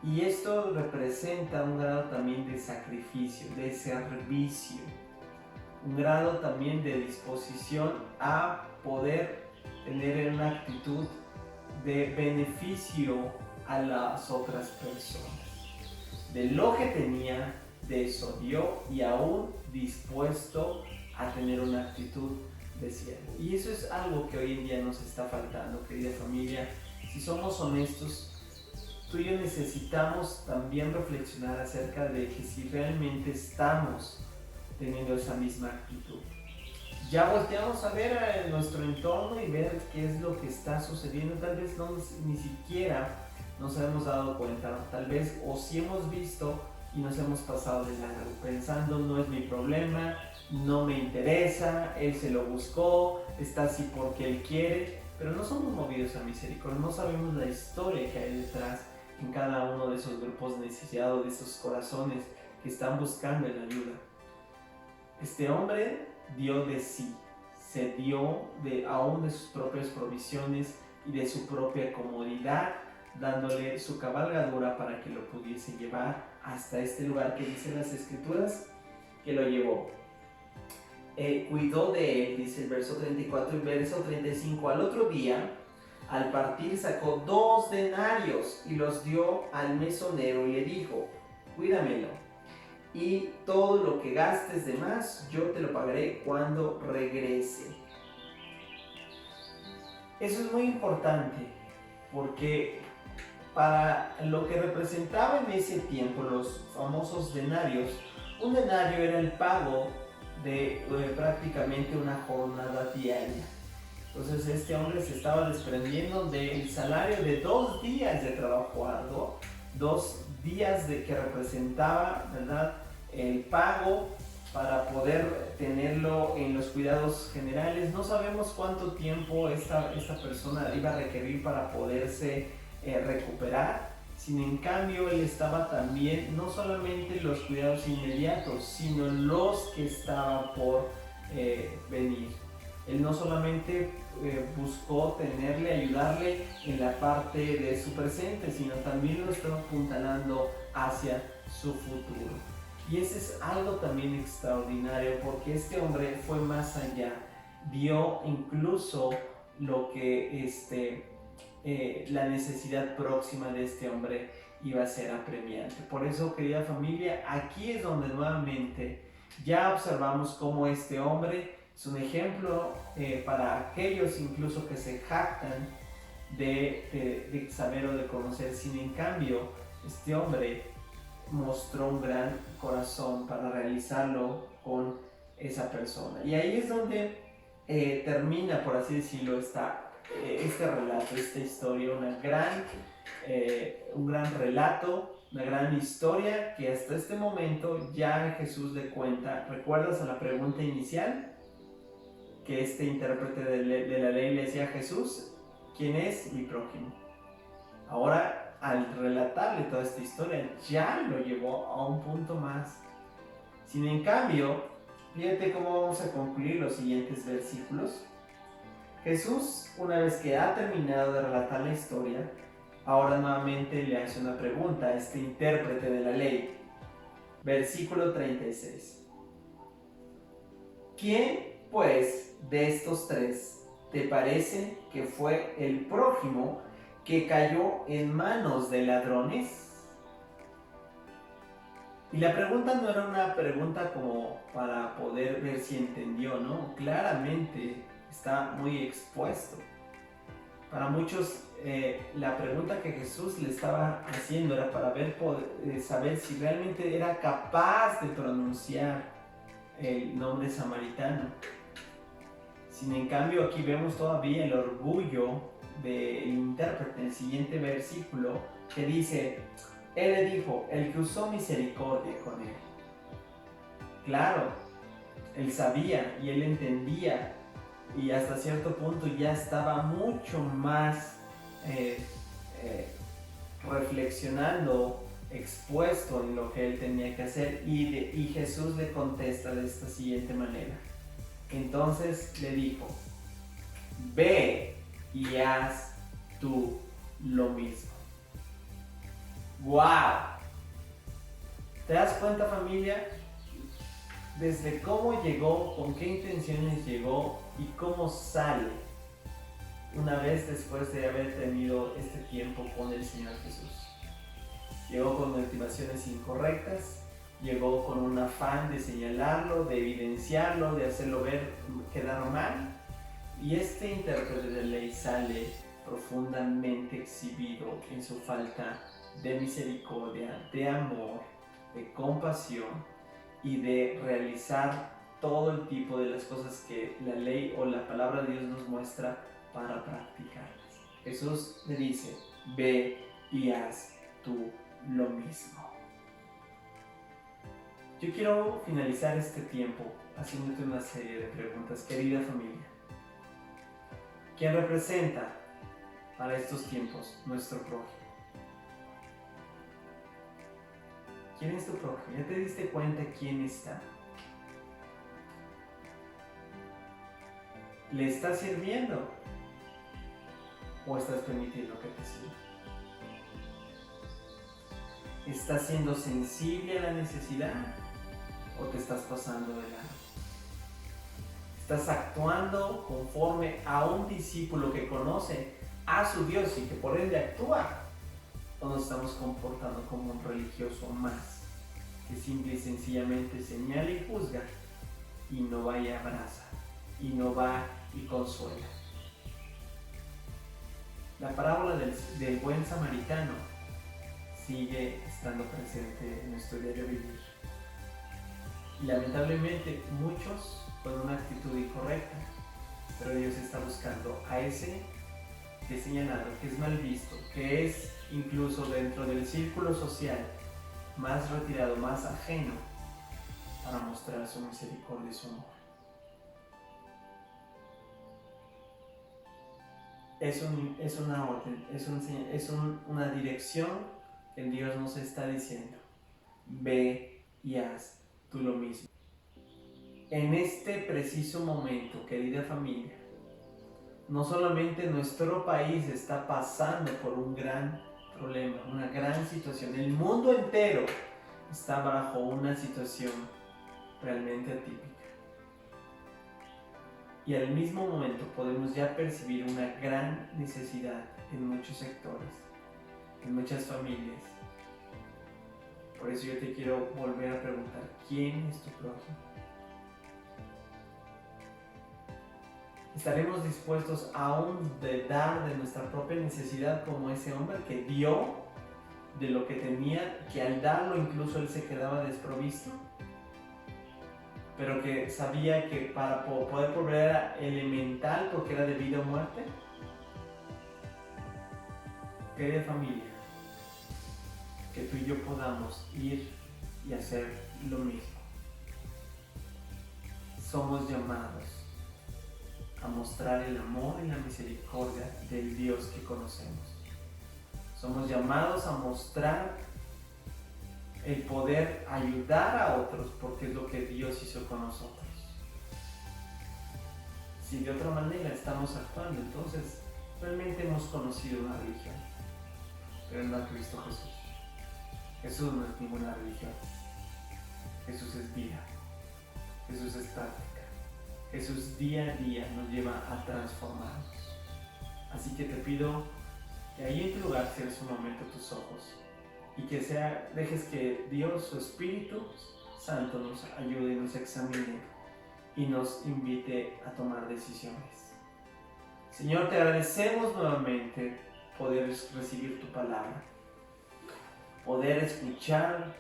y esto representa un grado también de sacrificio, de servicio, un grado también de disposición a poder tener una actitud de beneficio a las otras personas. De lo que tenía, de eso dio, y aún dispuesto a tener una actitud de siervo. Y eso es algo que hoy en día nos está faltando, querida familia. Si somos honestos, tú y yo necesitamos también reflexionar acerca de que si realmente estamos teniendo esa misma actitud. Ya volteamos a ver a nuestro entorno y ver qué es lo que está sucediendo. Tal vez ni siquiera nos hemos dado cuenta, tal vez, o si hemos visto y nos hemos pasado de largo, pensando no es mi problema, no me interesa, él se lo buscó, está así porque él quiere, pero no somos movidos a misericordia, no sabemos la historia que hay detrás en cada uno de esos grupos necesitados, de esos corazones que están buscando la ayuda. Este hombre dio de sí, se dio aún de sus propias provisiones y de su propia comodidad, dándole su cabalgadura para que lo pudiese llevar hasta este lugar que dicen las escrituras que lo llevó. Cuidó de él, dice el verso 34 y verso 35. Al otro día, al partir, sacó 2 denarios y los dio al mesonero y le dijo: cuídamelo, y todo lo que gastes de más yo te lo pagaré cuando regrese. Eso es muy importante, porque para lo que representaba en ese tiempo los famosos denarios, un denario era el pago de prácticamente una jornada diaria. Entonces este hombre se estaba desprendiendo del salario de 2 días de trabajo arduo, 2 días que representaba, ¿verdad?, el pago para poder tenerlo en los cuidados generales. No sabemos cuánto tiempo esta persona iba a requerir para poderse recuperar. Sin en cambio, él estaba también, no solamente los cuidados inmediatos, sino los que estaban por venir. Él no solamente buscó tenerle, ayudarle en la parte de su presente, sino también lo estaba apuntalando hacia su futuro. Y ese es algo también extraordinario, porque este hombre fue más allá, vio incluso lo que la necesidad próxima de este hombre iba a ser apremiante. Por eso, querida familia, aquí es donde nuevamente ya observamos cómo este hombre es un ejemplo para aquellos incluso que se jactan de saber o de conocer. Sin en cambio, este hombre mostró un gran corazón para realizarlo con esa persona. Y ahí es donde termina, por así decirlo, este relato, esta historia, un gran relato Una gran historia que hasta este momento ya Jesús le cuenta. ¿Recuerdas a la pregunta inicial? Que este intérprete de la ley le decía a Jesús, ¿quién es mi prójimo? Ahora, al relatarle toda esta historia, ya lo llevó a un punto más. Sin en cambio, fíjate cómo vamos a concluir los siguientes versículos. Jesús, una vez que ha terminado de relatar la historia, ahora nuevamente le hace una pregunta a este intérprete de la ley. Versículo 36. ¿Quién, pues, de estos tres te parece que fue el prójimo que cayó en manos de ladrones? Y la pregunta no era una pregunta como para poder ver si entendió, ¿no? Claramente está muy expuesto. Para muchos, la pregunta que Jesús le estaba haciendo era para saber si realmente era capaz de pronunciar el nombre samaritano. Sin en cambio, aquí vemos todavía el orgullo del intérprete en el siguiente versículo que dice: Él le dijo, el que usó misericordia con él. Claro, él sabía y él entendía, y hasta cierto punto ya estaba mucho más reflexionando, expuesto en lo que él tenía que hacer, y Jesús le contesta de esta siguiente manera. Entonces le dijo: ve y haz tú lo mismo. ¡Wow! ¿Te das cuenta, familia? Desde cómo llegó, con qué intenciones llegó y cómo sale una vez después de haber tenido este tiempo con el Señor Jesús. Llegó con motivaciones incorrectas, llegó con un afán de señalarlo, de evidenciarlo, de hacerlo ver quedar mal, y este intérprete de ley sale profundamente exhibido en su falta de misericordia, de amor, de compasión y de realizar todo el tipo de las cosas que la ley o la palabra de Dios nos muestra para practicarlas. Jesús le dice: ve y haz tú lo mismo. Yo quiero finalizar este tiempo haciéndote una serie de preguntas, querida familia. ¿Quién representa para estos tiempos nuestro prójimo? ¿Quién es tu prójimo? ¿Ya te diste cuenta quién está? ¿Le estás sirviendo? ¿O estás permitiendo que te sirva? ¿Estás siendo sensible a la necesidad? ¿O te estás pasando de lado? ¿Estás actuando conforme a un discípulo que conoce a su Dios y que por ende actúa? ¿O nos estamos comportando como un religioso más que simple y sencillamente señala y juzga y no va y abraza y no va y consuela? La parábola del buen samaritano sigue estando presente en nuestro diario vivir. Y lamentablemente muchos con una actitud incorrecta, pero Dios está buscando a ese que es señalado, que es mal visto, que es incluso dentro del círculo social más retirado, más ajeno, para mostrar su misericordia y su amor. Es una orden, es una dirección que Dios nos está diciendo: ve y haz tú lo mismo. En este preciso momento, querida familia, no solamente nuestro país está pasando por un gran problema, una gran situación, el mundo entero está bajo una situación realmente atípica. Y al mismo momento podemos ya percibir una gran necesidad en muchos sectores, en muchas familias. Por eso yo te quiero volver a preguntar: ¿quién es tu prójimo? ¿Estaremos dispuestos aún de dar de nuestra propia necesidad como ese hombre que dio de lo que tenía, que al darlo incluso él se quedaba desprovisto, pero que sabía que para poder proveer era elemental porque era de vida o muerte? Querida familia, que tú y yo podamos ir y hacer lo mismo. Somos llamados a mostrar el amor y la misericordia del Dios que conocemos. Somos llamados a mostrar el poder ayudar a otros porque es lo que Dios hizo con nosotros. Si de otra manera estamos actuando, entonces realmente hemos conocido una religión, pero no a Cristo Jesús. Jesús no es ninguna religión. Jesús es vida. Jesús es práctica. Jesús día a día nos lleva a transformarnos. Así que te pido que ahí en tu lugar cierres un momento tus ojos y que dejes que Dios, su Espíritu Santo, nos ayude y nos examine y nos invite a tomar decisiones. Señor, te agradecemos nuevamente poder recibir tu palabra, poder escuchar,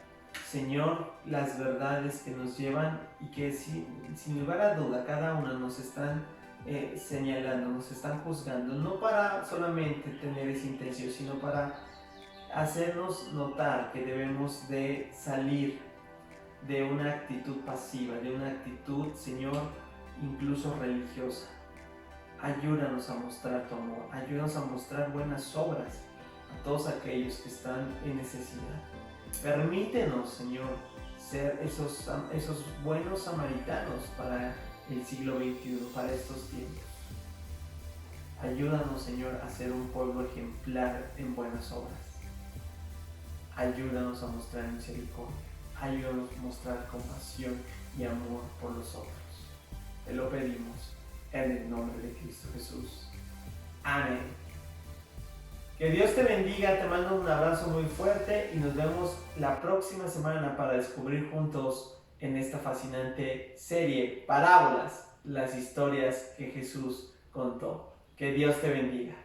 Señor, las verdades que nos llevan y que sin lugar a duda cada una nos están señalando, nos están juzgando, no para solamente tener esa intención, sino para hacernos notar que debemos de salir de una actitud pasiva, de una actitud, Señor, incluso religiosa. Ayúdanos a mostrar tu amor, ayúdanos a mostrar buenas obras a todos aquellos que están en necesidad. Permítenos, Señor, ser esos buenos samaritanos para el siglo XXI, para estos tiempos. Ayúdanos, Señor, a ser un pueblo ejemplar en buenas obras. Ayúdanos a mostrar misericordia. Ayúdanos a mostrar compasión y amor por los otros. Te lo pedimos en el nombre de Cristo Jesús. Amén. Que Dios te bendiga, te mando un abrazo muy fuerte y nos vemos la próxima semana para descubrir juntos en esta fascinante serie Parábolas, las historias que Jesús contó. Que Dios te bendiga.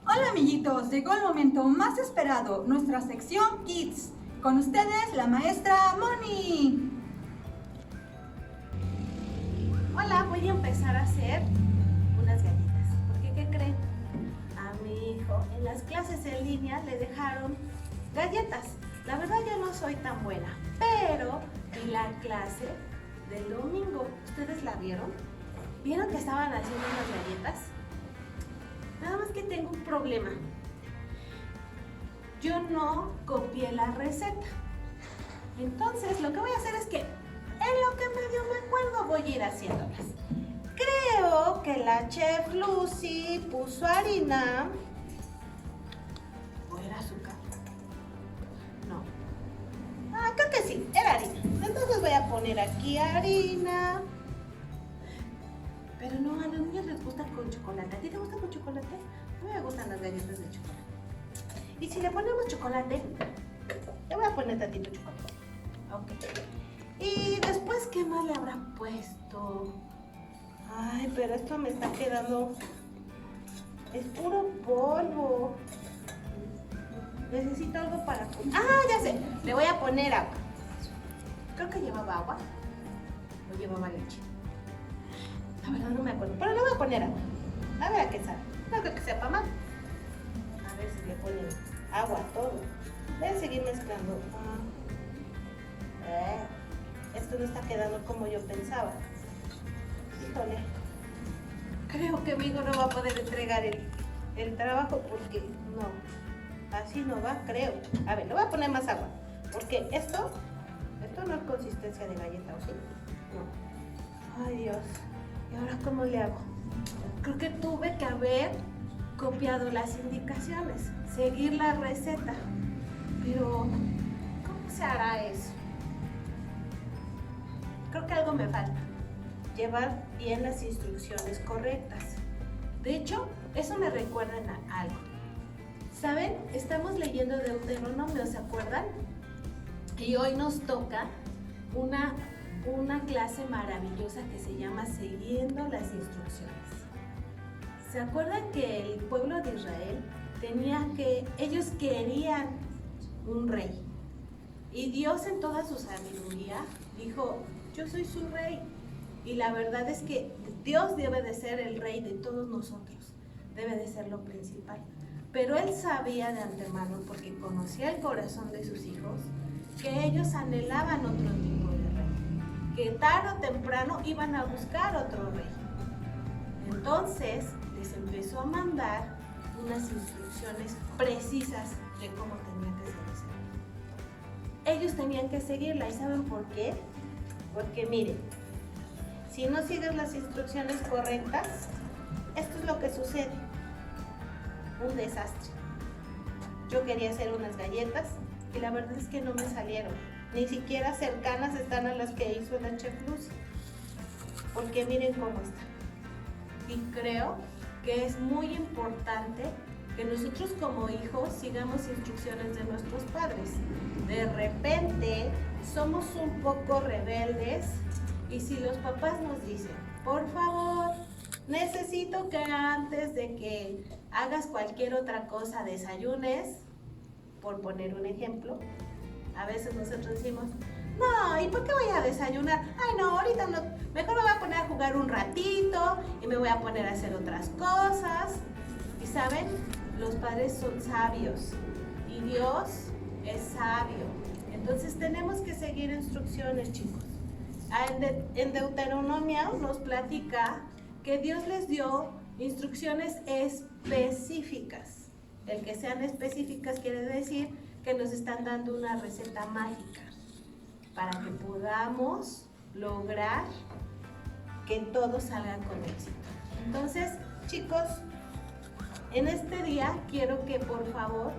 Hola amiguitos, llegó el momento más esperado, nuestra sección Kids. Con ustedes la maestra Moni. Hola, voy a empezar a hacer unas galletas. Porque, ¿qué creen? A mi hijo en las clases en línea le dejaron galletas. La verdad yo no soy tan buena, pero en la clase del domingo, ¿ustedes la vieron? ¿Vieron que estaban haciendo unas galletas? Nada más que tengo un problema. Yo no copié la receta. Entonces lo que voy a hacer es que en lo que medio me acuerdo voy a ir haciéndolas. Creo que la chef Lucy puso harina. ¿O era azúcar? No. Creo que sí, era harina. Entonces voy a poner aquí harina. Pero no, a los niños les gusta con chocolate. ¿A ti te gusta con chocolate? A mí me gustan las galletas de chocolate. Y si le ponemos chocolate, le voy a poner tantito chocolate. Ok. Y después, ¿qué más le habrá puesto? Ay, pero esto me está quedando... Es puro polvo. Necesito algo para... Ya sé. Le voy a poner agua. Creo que llevaba agua. O llevaba leche. La verdad no me acuerdo. Pero le voy a poner agua. A ver a qué sabe. No creo que sepa mal. A ver si le ponen agua a todo. Voy a seguir mezclando. Esto no está quedando como yo pensaba. Híjole. Creo que mi hijo no va a poder entregar el trabajo porque no. Así no va, creo. A ver, le voy a poner más agua. Porque esto no es consistencia de galleta, ¿o sí? No. Ay, Dios. ¿Y ahora cómo le hago? Creo que tuve que haber copiado las indicaciones, seguir la receta. Pero, ¿cómo se hará eso? Creo que algo me falta. Llevar bien las instrucciones correctas. De hecho, eso me recuerda a algo. ¿Saben? Estamos leyendo Deuteronomio, ¿se acuerdan? Y hoy nos toca una clase maravillosa que se llama Siguiendo las instrucciones. ¿Se acuerdan que el pueblo de Israel ellos querían un rey? Y Dios en toda su sabiduría dijo, yo soy su rey. Y la verdad es que Dios debe de ser el rey de todos nosotros, debe de ser lo principal. Pero él sabía de antemano, porque conocía el corazón de sus hijos, que ellos anhelaban otro tipo de rey, que tarde o temprano iban a buscar otro rey. Entonces les empezó a mandar unas instrucciones precisas de cómo tenía que ser ese rey. Ellos tenían que seguirla, ¿y saben por qué? Porque miren, si no sigues las instrucciones correctas, esto es lo que sucede. Un desastre. Yo quería hacer unas galletas y la verdad es que no me salieron. Ni siquiera cercanas están a las que hizo la Chef Lucy. Porque miren cómo están. Y creo que es muy importante que nosotros como hijos sigamos instrucciones de nuestros padres. De repente somos un poco rebeldes y si los papás nos dicen, por favor, necesito que antes de que hagas cualquier otra cosa desayunes, por poner un ejemplo, a veces nosotros decimos, no, ¿y por qué voy a desayunar? Ay, no, ahorita no, mejor me voy a poner a jugar un ratito y me voy a poner a hacer otras cosas. Y saben, los padres son sabios y Dios es sabio. Entonces tenemos que seguir instrucciones, chicos. En Deuteronomio nos platica que Dios les dio instrucciones específicas. El que sean específicas quiere decir que nos están dando una receta mágica para que podamos lograr que todo salga con éxito. Entonces, chicos, en este día quiero que por favor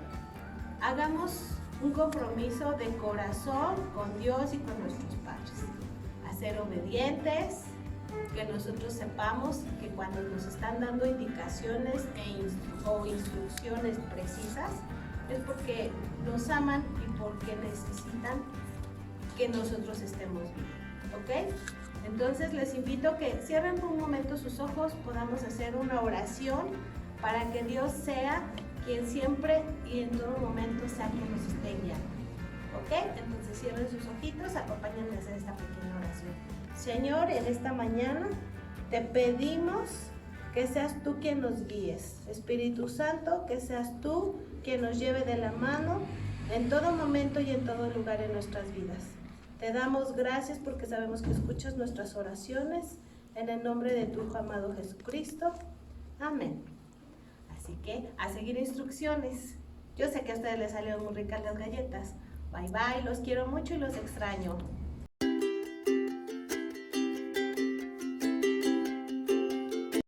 hagamos un compromiso de corazón con Dios y con nuestros padres. A ser obedientes, que nosotros sepamos que cuando nos están dando indicaciones o instrucciones precisas es porque nos aman y porque necesitan que nosotros estemos bien, ¿ok? Entonces les invito a que cierren por un momento sus ojos, podamos hacer una oración para que Dios sea quien siempre y en todo momento sea quien nos esté guiando, ¿ok? Entonces cierren sus ojitos, acompáñenme a hacer esta pequeña oración. Señor, en esta mañana te pedimos que seas tú quien nos guíes. Espíritu Santo, que seas tú quien nos lleve de la mano en todo momento y en todo lugar en nuestras vidas. Te damos gracias porque sabemos que escuchas nuestras oraciones en el nombre de tu Hijo amado Jesucristo. Amén. Así que a seguir instrucciones. Yo sé que a ustedes les salieron muy ricas las galletas. Bye bye, los quiero mucho y los extraño.